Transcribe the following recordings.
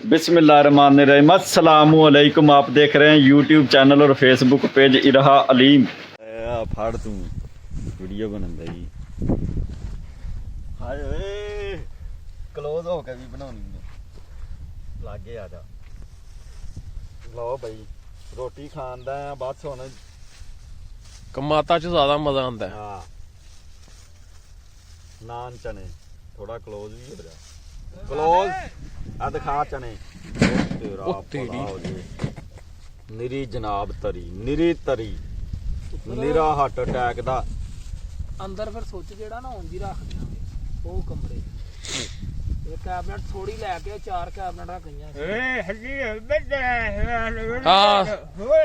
बिस्मिल्लाहिर्रहमानिर्रहीम। अस्सलामुअलैकुम। आप देख रहे हैं यूट्यूब चैनल और फेसबुक पेज इरहा अलीम। फाड़ तू वीडियो बनांदा जी। हाय ओए क्लोज हो के भी बनाउणी है। लागे आ जा। लो भाई रोटी खान दा बस हुण कमाता च ज्यादा मजा आंदा है। हाँ नान चने थोड़ा क्लोज भी हो जा। क्लोज आ दिखा चने तेरा तेरी हो जे निरी जनाब तरी निरी तरी निरा हार्ट अटैक दा अंदर फिर सुच जेड़ा ना ਉਂਝ ਹੀ ਰੱਖ ਦਿਆਂਗੇ ਉਹ ਕਮਰੇ ਇਹ ਕੈਬਨਟ ਥੋੜੀ ਲੈ ਕੇ ਚਾਰ ਕੈਬਨਟ ਰੱਖ ਗਈਆਂ ਏ ਹੱਲੀ ਬੱਦਾ ਹਾਂ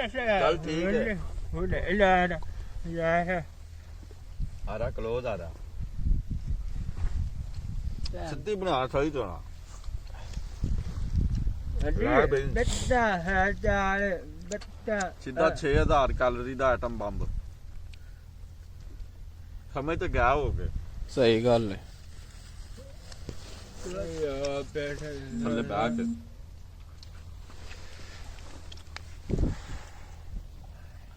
ਚੱਲ ਠੀਕ ਹੈ ਹੋ ਲੈ ਯਾਰ ਆ ਰਾ क्लोज आ रहा ਸਿੱਧੀ ਬਣਾ ਥੜੀ ਤੋਣਾ ਬੱਦਾ ਹੈ ਚਾਲ ਬੱਦਾ ਸਿੱਧਾ 6000 ਕੈਲਰੀ ਦਾ ਆਈਟਮ ਬੰਬ ਸਮਝ ਤੇ ਗਿਆ ਹੋ ਗਏ सही गल है। ਥੱਲੇ ਬੈਠ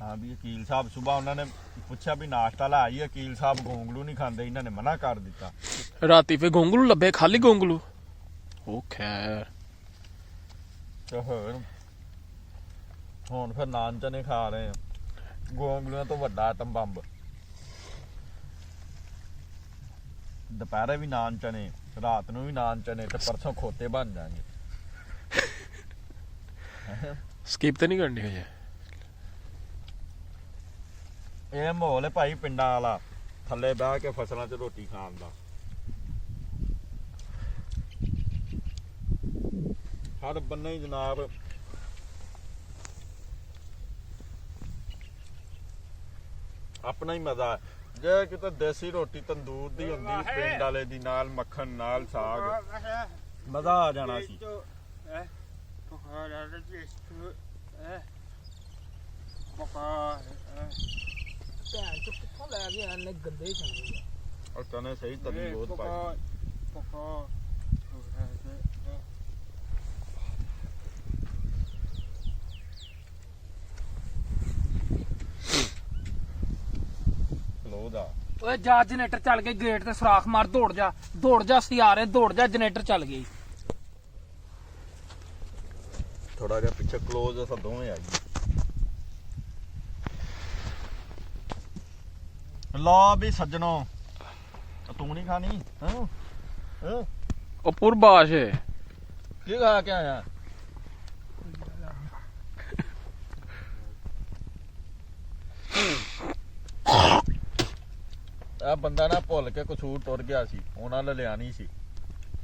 ਹਾਂ ਵੀ ਵਕੀਲ ਸਾਹਿਬ ਸੁਬਾ ਉਹਨਾਂ ਨੇ ਪੁੱਛਿਆ ਵੀ ਨਾਸ਼ਤਾ ਲੈ ਆਈ ਵਕੀਲ ਸਾਹਿਬ ਗੋਂਗਲੂ ਨਹੀਂ ਖਾਂਦੇ ਇਹਨਾਂ ਨੇ ਮਨਾ ਕਰ ਦਿੱਤਾ राती फिर गोंगलू लब्बे खाली गोंगलू ओ खैर ਤੇ ਹੁਣ ਫਿਰ ਨਾਨ ਚਨੇ ਖਾ ਰਹੇ ਆ ਗੋਂਗਲੂਆਂ ਤੋਂ ਵੱਡਾ ਆਈਟਮ ਬੰਬ ਦੁਪਹਿਰੇ ਵੀ ਨਾਨ ਚਨੇ ਰਾਤ ਨੂੰ ਵੀ ਨਾਨ ਚਨੇ ਤੇ ਪਰਸੋਂ ਖੋਤੇ ਬਣ ਜਾਣਗੇ स्किप तो नहीं करनी है। ਇਹ ਮਾਹੌਲ ਹੈ ਭਾਈ ਪਿੰਡਾਂ ਵਾਲਾ ਥੱਲੇ ਬਹਿ ਕੇ ਫਸਲਾਂ 'ਚ ਰੋਟੀ ਖਾਣ ਦਾ ਹਰ ਬੰਨੇ ਹੀ ਜਨਾਬ ਆਪਣਾ ਹੀ ਮਜ਼ਾ ਹੈ ਜੇ ਕਿਤੇ ਦੇਸੀ ਰੋਟੀ ਤੰਦੂਰ ਦੀ ਹੁੰਦੀ ਪਿੰਡ ਵਾਲੇ ਦੀ ਨਾਲ ਮੱਖਣ ਨਾਲ ਸਾਗ ਮਜ਼ਾ ਆ ਜਾਣਾ ਸੀ ਭੈਣ ਚੋ ਕਿੱਥੋਂ ਲੈ ਕੇ ਆਏ ਨੇ ਗੰਦੇ ਚੰਗੇ ਔਰ ਚਨੇ ਸਹੀ ਤਰੀ ਬਹੁਤ ਪਾਈ ਲੋ ਦਾ ਓਏ ਜਾ ਜਨਰੇਟਰ ਚੱਲ ਗਈ ਗੇਟ ਤੇ ਸੁਰਾਖ ਮਾਰ ਦੌੜ ਜਾ ਸੀ ਆ ਰਹੇ ਦੌੜ ਜਾ ਜਨਰੇਟਰ ਚੱਲ ਗਈ ਥੋੜਾ ਜਿਹਾ ਪਿੱਛੇ ক্লোਜ਼ ਅਸਾਂ ਦੋਵੇਂ ਆ ਗਏ ਲਾ ਵੀ ਸੱਜਣੋ ਤੂੰ ਨਹੀਂ ਖਾਣੀ ਹਾਂ ओ पुरबाश है। ਕੀ ਖਾ ਕੇ ਆਇਆ ਆ ਬੰਦਾ ਨਾ ਭੁੱਲ ਕੇ ਕਸੂਰ ਟੁਰ ਗਿਆ ਸੀ ਉਹਨਾਂ ਨੇ ਲਿਆ ਨਹੀਂ ਸੀ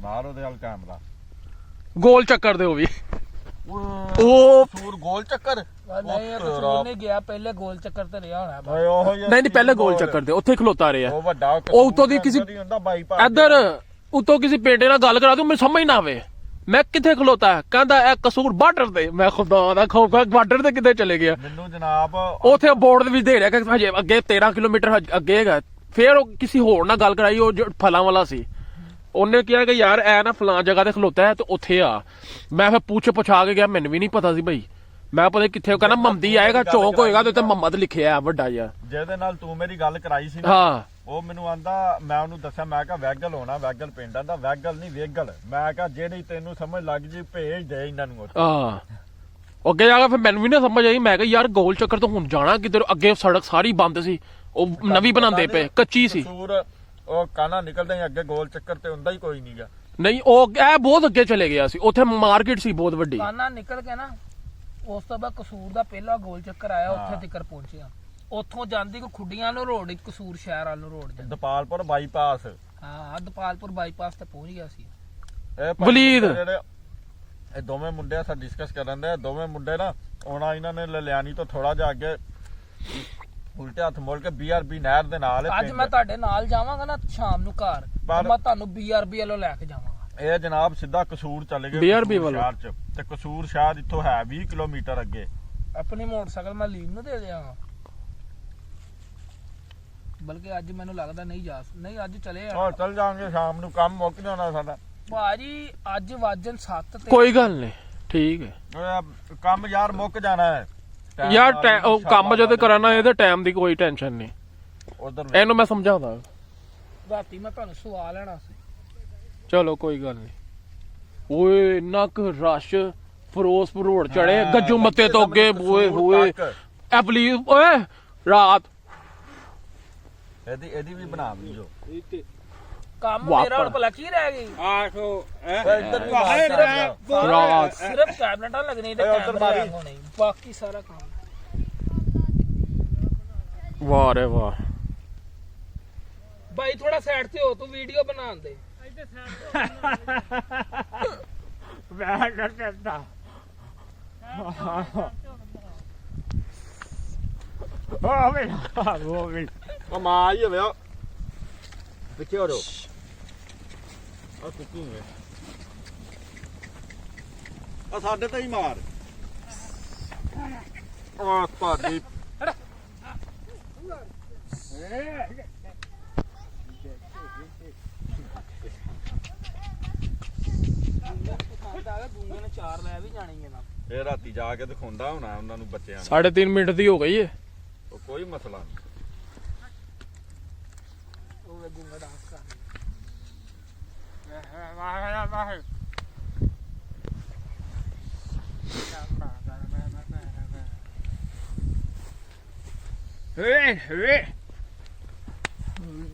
ਮਾਰ ਉਹਦੇ ਨਾਲ ਕੈਮਰਾ गोल चक्कर दे वो भी ਉਹ ਕਸੂਰ ਗੋਲ ਚੱਕਰ ਨਹੀਂ ਇਹ ਕਸੂਰ ਨਹੀਂ ਗਿਆ ਪਹਿਲੇ ਗੋਲ ਚੱਕਰ ਤੇ ਰਿਹਾ ਹੋਣਾ ਓਏ ਉਹ नहीं नहीं पहले गोल चक्कर दे उत्थे खलोता रहे ਉਹ ਵੱਡਾ ਉਹ ਉੱਤੋਂ ਦੀ ਕਿਸੇ ਹੁੰਦਾ ਬਾਈਪਾਸ इधर उतो किसी पेटे ਨਾਲ ਗੱਲ ਕਰਾ ਦੂੰ ਮੈਨੂੰ ਸਮਝ ਨਾ ਆਵੇ ਮੈਂ ਕਿੱਥੇ ਖਲੋਤਾ ਕਹਿੰਦਾ ਇਹ ਕਸੂਰ ਬਾਰਡਰ ਤੇ ਮੈਂ ਖੁਦਾ ਦਾ ਖੌਫ ਬਾਰਡਰ ਤੇ ਕਿੱਥੇ ਚਲੇ ਗਿਆ ਮੈਨੂੰ ਜਨਾਬ ਉਥੇ ਬੋਰਡ ਦੇ ਵਿੱਚ ਦੇ ਰਿਹਾ ਕਿ ਹਜੇ ਅੱਗੇ 13 ਕਿਲੋਮੀਟਰ ਅੱਗੇ ਹੈਗਾ ਫਿਰ ਉਹ ਕਿਸੇ ਹੋਰ ਨਾਲ ਗੱਲ ਕਰਾਈ ਉਹ ਜੋ ਫਲਾਂ ਵਾਲਾ ਸੀ ਉਹਨੇ ਕਿਹਾ ਕਿ ਯਾਰ ਐ ਨਾ ਫਲਾਂ ਜਗ੍ਹਾ ਤੇ ਖਲੋਤਾ ਹੈ ਤੇ ਉੱਥੇ ਆ ਮੈਂ ਫਿਰ ਪੁੱਛਾ ਕੇ ਗਿਆ ਮੈਨੂੰ ਵੀ ਨਹੀਂ ਪਤਾ ਸੀ ਭਾਈ ਮੈਂ ਪਤਾ ਕਿੱਥੇ ਕਹਿੰਦਾ ਮੰਮਦੀ ਆਏਗਾ ਚੌਂਕ ਹੋਏਗਾ ਤੇ ਉੱਤੇ ਮੁਹੰਮਦ ਲਿਖਿਆ ਵੱਡਾ ਜਿਹਾ ਜਿਹਦੇ ਨਾਲ ਤੂੰ ਮੇਰੀ ਗੱਲ ਕਰਾਈ ਸੀ ਨਾ ਹਾਂ ਉਹ ਮੈਨੂੰ ਆਂਦਾ ਮੈਂ ਉਹਨੂੰ ਦੱਸਿਆ ਮੈਂ ਕਿਹਾ ਵੈਗਲ ਹੋਣਾ ਵੈਗਲ ਪਿੰਡਾਂ ਦਾ ਵੈਗਲ ਨਹੀਂ ਵੇਗਲ ਮੈਂ ਕਿਹਾ ਜਿਹੜੀ ਤੈਨੂੰ ਸਮਝ ਲੱਗ ਜੀ ਭੇਜ ਦੇ ਇਹਨਾਂ ਨੂੰ ਉੱਥੇ ਹਾਂ ਅੱਗੇ ਜਾ ਕੇ ਫਿਰ ਮੈਨੂੰ ਵੀ ਨਾ ਸਮਝ ਆਈ ਮੈਂ ਕਿਹਾ ਯਾਰ ਗੋਲ ਚੱਕਰ ਤੋਂ ਹੁਣ ਜਾਣਾ ਕਿੱਧਰ ਅੱਗੇ ਸੜਕ ਸਾਰੀ ਬੰਦ ਸੀ ਉਹ ਨਵੀਂ ਬਣਾਉਂਦੇ ਪਏ ਕੱਚੀ ਸੀ ਕਸੂਰ ਉਹ ਕਾਨਾ ਨਿਕਲਦੇ ਹੀ ਅੱਗੇ ਗੋਲ ਚੱਕਰ ਤੇ ਹੁੰਦਾ ਹੀ ਕੋਈ ਨਹੀਂਗਾ ਨਹੀਂ ਉਹ ਇਹ ਬਹੁਤ ਅੱਗੇ ਚਲੇ ਗਿਆ ਸੀ ਉੱਥੇ ਮਾਰਕੀਟ ਸੀ ਬਹੁਤ ਵੱਡੀ ਕਾਨਾ ਨਿਕਲ ਕੇ ਨਾ ਉਸ ਤੋਂ ਬਾਅਦ ਕਸੂਰ ਦਾ ਪਹਿਲਾ ਗੋਲ ਚੱਕਰ ਆਇਆ ਉੱਥੇ ਤੱਕ ਪਹੁੰਚਿਆ ਉੱਥੋਂ ਜਾਂਦੀ ਕੋ ਖੁੱਡੀਆਂ ਨੂੰ ਰੋਡ ਕਸੂਰ ਸ਼ਹਿਰ ਵੱਲ ਨੂੰ ਰੋਡ ਜਾਂਦਾ ਦਪਾਲਪੁਰ ਬਾਈਪਾਸ ਹਾਂ ਦਪਾਲਪੁਰ ਬਾਈਪਾਸ ਤੇ ਪਹੁੰਚ ਗਿਆ ਸੀ ਇਹ ਭਾਈ ਵਲੀਦ। ਜਿਹੜੇ ਇਹ ਦੋਵੇਂ ਮੁੰਡੇ ਅਸਾਂ ਡਿਸਕਸ ਕਰਨ ਦੇ ਦੋਵੇਂ ਮੁੰਡੇ ਨਾ ਆਉਣਾ ਇਹਨਾਂ ਨੇ ਲਲਿਆਣੀ ਤੋਂ ਥੋੜਾ ਜਿਹਾ ਅੱਗੇ ਉਲਟੇ ਹੱਥ ਮੋੜ ਕੇ BRB ਨਹਿਰ ਦੇ ਨਾਲ ਅੱਜ ਮੈਂ ਤੁਹਾਡੇ ਨਾਲ ਜਾਵਾਂਗਾ ਨਾ ਸ਼ਾਮ ਨੂੰ ਘਰ ਮੈਂ ਤੁਹਾਨੂੰ BRB ਵੱਲੋਂ ਲੈ ਕੇ ਜਾਵਾਂਗਾ ਇਹ ਜਨਾਬ ਸਿੱਧਾ ਕਸੂਰ ਚਲੇ ਗਏ BRB ਵੱਲੋਂ ਸ਼ਹਿਰ ਚ ਤੇ ਕਸੂਰ ਸ਼ਾਇਦ ਇੱਥੋਂ ਹੈ 20 ਕਿਲੋਮੀਟਰ ਅੱਗੇ अपनी मोटरसाइकिल मैं लीव ਨੂੰ ਦੇ ਦਿਆਂਗਾ ਬਲਕਿ ਅੱਜ ਮੈਨੂੰ ਲੱਗਦਾ ਨਹੀਂ ਜਾ ਨਹੀਂ ਅੱਜ ਚਲੇ ਚਲ ਜਾਾਂਗੇ ਸ਼ਾਮ ਨੂੰ ਕੰਮ ਮੁੱਕ ਜਾਣਾ ਸਾਡਾ ਭਾਜੀ ਅੱਜ ਵਾਜਨ 7 ਤੇ ਕੋਈ ਗੱਲ ਨਹੀਂ ਠੀਕ ਹੈ ਕੰਮ ਯਾਰ ਮੁੱਕ ਜਾਣਾ ਹੈ ਯਾਰ ਉਹ ਕੰਮ ਜਦੋਂ ਕਰਨਾ ਇਹਦੇ ਟਾਈਮ ਦੀ ਕੋਈ ਟੈਨਸ਼ਨ ਨਹੀਂ ਉਧਰ ਇਹਨੂੰ ਮੈਂ ਸਮਝਾਉਂਦਾ ਰਾਤੀ ਮੈਂ ਤੁਹਾਨੂੰ ਸਵਾ ਲੈਣਾ ਸੀ ਚਲੋ ਕੋਈ ਗੱਲ ਨਹੀਂ ਓਏ ਇੰਨਾ ਕੁ ਰਸ਼ ਫਿਰੋਜ਼ਪੁਰ ਰੋਡ ਚੜੇ ਗੱਜੂ ਮੱਤੇ ਤੋਂ ਅੱਗੇ ਓਏ ਹੋਏ ਐ ਪਲੀਜ਼ ਓਏ ਰਾਤ ਇਹਦੀ ਵੀ ਬਣਾ ਵੀਡੀਓ ਕੰਮ ਵਾਹ ਮੇਰਾ ਹੁਣ ਭਲਾ ਕੀ ਰਹਿ ਗਈ ਆਠੋ ਇੱਧਰ ਵੀ ਰਾਤ ਸਿਰਫ ਕੈਬਨਟਾਂ ਲੱਗਣੀ ਤੇ ਓਏ ਉੱਧਰ ਕੈਮਰੇ ਮਾਰੀ। ਹੋਣੇ ਬਾਕੀ ਸਾਰਾ ਕੰਮ ਵਾਹ ਰੇ ਵਾਹ ਬਾਈ ਥੋੜਾ ਸਾਈਡ ਤੇ ਹੋ ਤੂੰ ਵੀਡੀਓ ਬਣਾਉਣ ਦੇ ਮੈਂ ਕਰਦਾ ਉਹ ਵੀ ਮਾਂ ਹੀ ਹੋਵੇ ਪਿੱਛੇ ਹੋ ਰੋ ਆ ਕੁਕਿੰਗ ਹੈ ਆ ਸਾਡੇ ਤੇ ਹੀ ਮਾਰ ਆ ਤੁਹਾਡੀ ਦੂੰਗੇ ਨੇ 4 ਲੈ ਵੀ ਜਾਣੀ ਹੈ ਨਾ ਇਹ ਰਾਤੀ ਜਾ ਕੇ ਦਿਖਾਉਂਦਾ ਹੋਣਾ ਉਹਨਾਂ ਨੂੰ ਬੱਚਿਆਂ ਨੂੰ 3.5 ਮਿੰਟ ਦੀ ਹੋ ਗਈ ਏ ਉਹ ਕੋਈ ਮਸਲਾ ਨਹੀਂ ਉਹ ਵੇ ਦੂੰਗਾ ਡਾਂਸ ਕਰ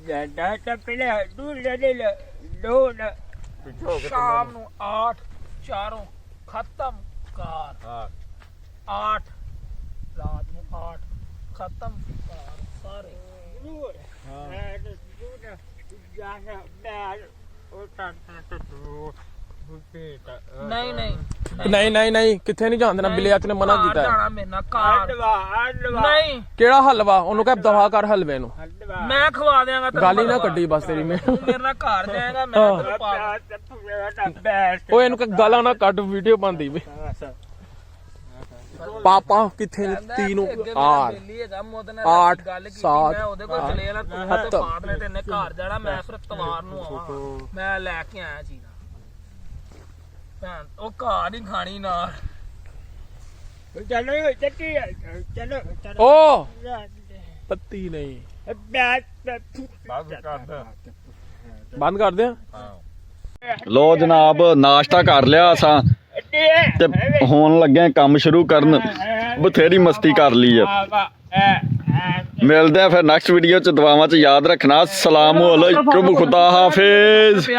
ਦਾ ਤਾਂ ਪਹਿਲਾਂ ਦੂਰ ਲੈ ਦੋ ਨਾ ਪਿੱਛੇ ਹੋ ਕੇ ਸ਼ਾਮ ਨੂੰ 8 ਚਾਰੋਂ ਖਤਮ ਕਾਰ ਹਾਂ 8 ਰਾਤ ਨੂੰ 8 ਖਤਮ ਕਾਰ ਸਾਰੇ ਦੂਰ ਹਾਂ ਦੂਰ ਜਾਣਾ ਮੈਂ ਉਹ ਤਾਂ ਤੂੰ ਨਹੀਂ ਨਹੀਂ ਨਹੀਂ ਨਹੀਂ ਕਿੱਥੇ ਨਹੀਂ ਜਾਣ ਦੇਣਾ ਬਿਲਿਆਚ ਨੇ ਮਨਾ ਕੀਤਾ ਹੈ ਜਾਣਾ ਮੇਰੇ ਨਾਲ ਕਾਰ ਆਡਵਾ ਨਹੀਂ ਕਿਹੜਾ ਹਲਵਾ ਉਹਨੂੰ ਕਹਿ ਦਵਾ ਕਰ ਹਲਵੇ ਨੂੰ ਮੈਂ ਖਵਾ ਦਿਆਂਗਾ ਤੈਨੂੰ ਗਾਲੀ ਨਾ ਹਲਵਾ। ਕੱਢੀ ਬਸ ਤੇਰੀ ਮੈਂ ਤੂੰ ਮੇਰੇ ਨਾਲ ਘਰ ਜਾਏਗਾ ਮੈਂ ਹਾਂ। ਤੈਨੂੰ ਪਾ ਓਏ ਇਹਨੂੰ ਕਹਿ ਗਾਲਾਂ ਨਾ ਕੱਢ ਵੀਡੀਓ ਬਣਦੀ ਵੇ ਪਾਪਾ ਕਿੱਥੇ ਨੇ ਤੀਨੋਂ ਆਰ ਆਠ, ਗੱਲ ਕੀਤੀ ਸਾਤ, ਮੈਂ ਉਹਦੇ ਕੋਲ ਚਲੇ ਜਾਣਾ ਤੂੰ ਤੇ ਬਾਅਦ ਨੇ ਤੈਨੇ ਘਰ ਜਾਣਾ ਮੈਂ ਫਿਰ ਤਵਾਰ ਨੂੰ ਆਵਾਂ ਮੈਂ ਲੈ ਕੇ ਆਇਆ ਚੀਜ਼ਾਂ ਭੈਣ ਉਹ ਘਰ ਹੀ ਖਾਣੀ ਨਾਲ ਚਲੋ ਚੱਕੀ ਚਲੋ ਓ ਪੱਤੀ ਨਹੀਂ ਬੰਦ ਕਰ ਦਿਆਂ ਲੋ ਜਨਾਬ ਨਾਸ਼ਤਾ ਕਰ ਲਿਆ ਅਸਾਂ ਤੇ ਹੁਣ ਲੱਗੇ ਆਂ ਕੰਮ ਸ਼ੁਰੂ ਕਰਨ ਬਥੇਰੀ ਮਸਤੀ ਕਰ ਲਈ ਆ ਮਿਲਦੇ ਆ ਫਿਰ ਨੈਕਸਟ ਵੀਡੀਓ ਚ ਦੁਆਵਾਂ ਚ ਯਾਦ ਰੱਖਣਾ ਅਸਲਾਮੁ ਅਲੈਕੁਮ ਖੁਦਾ ਹਾਫਿਜ਼